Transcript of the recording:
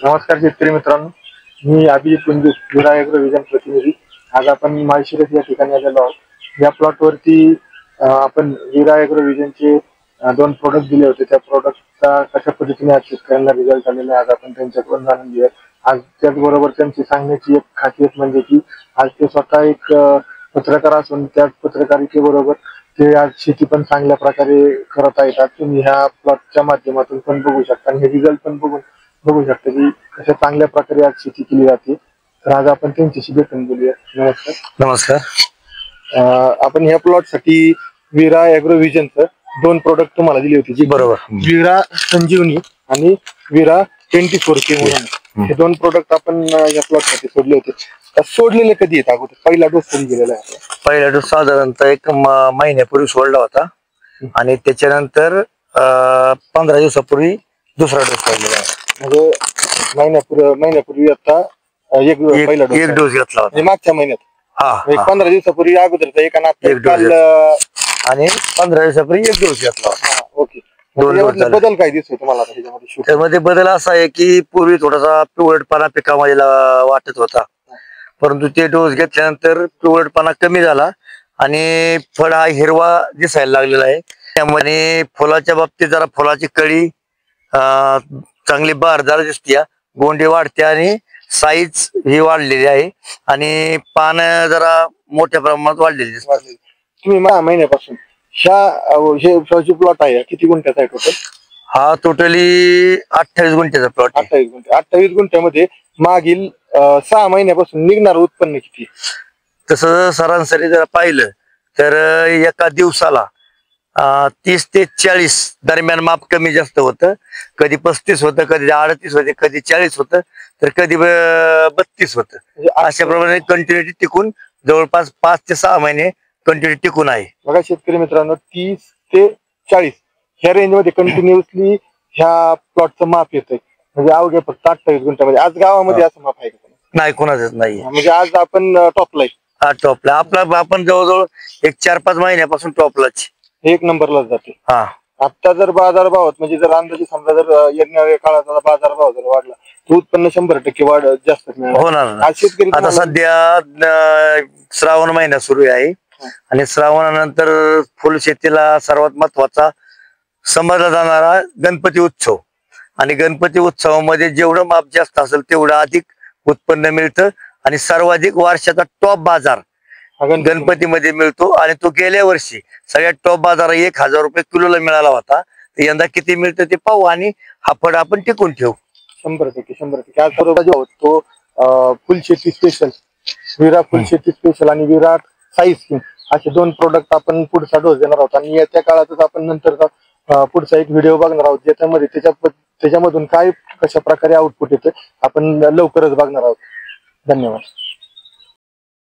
नमस्कार शेतकरी मित्रांनो, मी अभिजित कुंजू, विरा ॲग्रो विजन प्रतिनिधी. आज आपण माळशिरस या ठिकाणी आलेलो आहोत. या प्लॉटवरती आपण विरा ॲग्रो विजनचे दोन प्रोडक्ट दिले होते. त्या प्रोडक्टचा कशा पद्धतीने आज शेतकऱ्यांना रिझल्ट आलेला आहे, आज आपण त्यांच्याकडून जाणून घेऊया. आज त्याचबरोबर त्यांची सांगण्याची एक खासियत म्हणजे की आज ते स्वतः एक पत्रकार असून त्याच पत्रकारितेबरोबर ते आज शेती पण चांगल्या प्रकारे करत आहेत. आज तुम्ही ह्या प्लॉटच्या माध्यमातून पण बघू शकता आणि हे रिझल्ट पण बघू शकता की कशा चांगल्या प्रकारे आज शेती केली जाते. तर आज आपण त्यांच्याशी भेटून बोलूया. नमस्कार. नमस्कार. आपण ह्या प्लॉट साठी विरा ॲग्रो विजनचं दोन प्रोडक्ट तुम्हाला दिली होती, जी बरोबर. विरा संजीवनी आणि विरा 24K म्हणून हे दोन प्रोडक्ट आपण या प्लॉट साठी सोडले होते. सोडलेले कधी आहेत अगोदर? पहिला डोस कधी गेलेला आहे? पहिला डोस साधारणतः एक महिन्यापूर्वी सोडला होता आणि त्याच्यानंतर 15 दिवसापूर्वी दुसरा डोस सोडलेला आहे. म्हणजे महिन्यापूर्वी आता एक पहिला एक डोस घेतला होता मागच्या महिन्यात. हा 15 दिवसापूर्वी अगोदरचा एक आणि एक डोस आणि 15 दिवसापूर्वी एक डोस घेतला होता. ओके. दोन डोस झाले. बदल काय दिसतोय तुम्हाला ह्याच्यामध्ये? त्यामध्ये बदल असा आहे की पूर्वी थोडासा पिवळटपणा पिकामध्ये वाटत होता, परंतु ते डोस घेतल्यानंतर पिवळटपणा कमी झाला आणि फळ हा हिरवा दिसायला लागलेला आहे. त्यामध्ये फुलाच्या बाबतीत जरा फुलाची कळी चांगली बारदार दिसते, गोंडी वाढते आणि साईज ही वाढलेली आहे आणि पान जरा मोठ्या प्रमाणात वाढलेली दिसतात. तुम्ही महिन्यापासून ह्या प्लॉट आहे, किती गुंठ्याचा आहे टोटल? हा टोटली 28 गुंठ्याचा प्लॉट. 28 गुंठे. 28 गुंठ्यामध्ये मागील 6 महिन्यापासून निघणार उत्पन्न किती? तसं सरासरी जर पाहिलं तर एका दिवसाला 30 ते 40 दरम्यान माप कमी जास्त होतं. कधी 35 होतं, कधी 38 होते, कधी 40 होतं, तर कधी 32 होतं. अशा प्रमाणे कंटिन्युटी टिकून जवळपास 5 ते 6 महिने कंटिन्युटी टिकून आहे. बघा शेतकरी मित्रांनो, 30 ते 40 ह्या रेंज मध्ये कंटिन्युअसली ह्या प्लॉटचं माप येतंय. म्हणजे अवघ्या फक्त 28 गुंठ्यामध्ये. आज गावामध्ये असं माप आहे का? नाही, कोणाचंच नाही. म्हणजे आज आपण टॉपला आहे. हा टॉपला आपण जवळजवळ एक 4-5 महिन्यापासून टॉपलाच एक नंबरलाच जाते. हा. आता जर बाजारभावात म्हणजे जर अंदाजे समजा जर येणाऱ्या काळात बाजारभाव जर वाढला तर उत्पन्न 100% वाढ जास्त होणार. शेतकरी आता सध्या श्रावण महिना सुरू आहे आणि श्रावणानंतर फुलशेतीला सर्वात महत्वाचा समजला जाणारा गणपती उत्सव, आणि गणपती उत्सवामध्ये जेवढं माप जास्त असेल तेवढं अधिक उत्पन्न मिळतं आणि सर्वाधिक वर्षाचा टॉप बाजार गणपतीमध्ये मिळतो. आणि तो गेल्या वर्षी सगळ्यात टॉप बाजार 1000 रुपये किलोला मिळाला होता. तर यंदा किती मिळतं ते पाहू आणि हा फळ आपण टिकून ठेवू. 100%. आज बरोबर तो फुलशेती स्पेशल, विरा फुलशेती स्पेशल आणि विराट साईज किंग असे दोन प्रोडक्ट आपण पुढचा डोस देणार आहोत. आणि येत्या काळातच आपण नंतरचा पुढचा एक व्हिडिओ बघणार आहोत, ज्याच्यामध्ये त्याच्यामधून काय कशा प्रकारे आउटपुट येतं आपण लवकरच बघणार आहोत. धन्यवाद.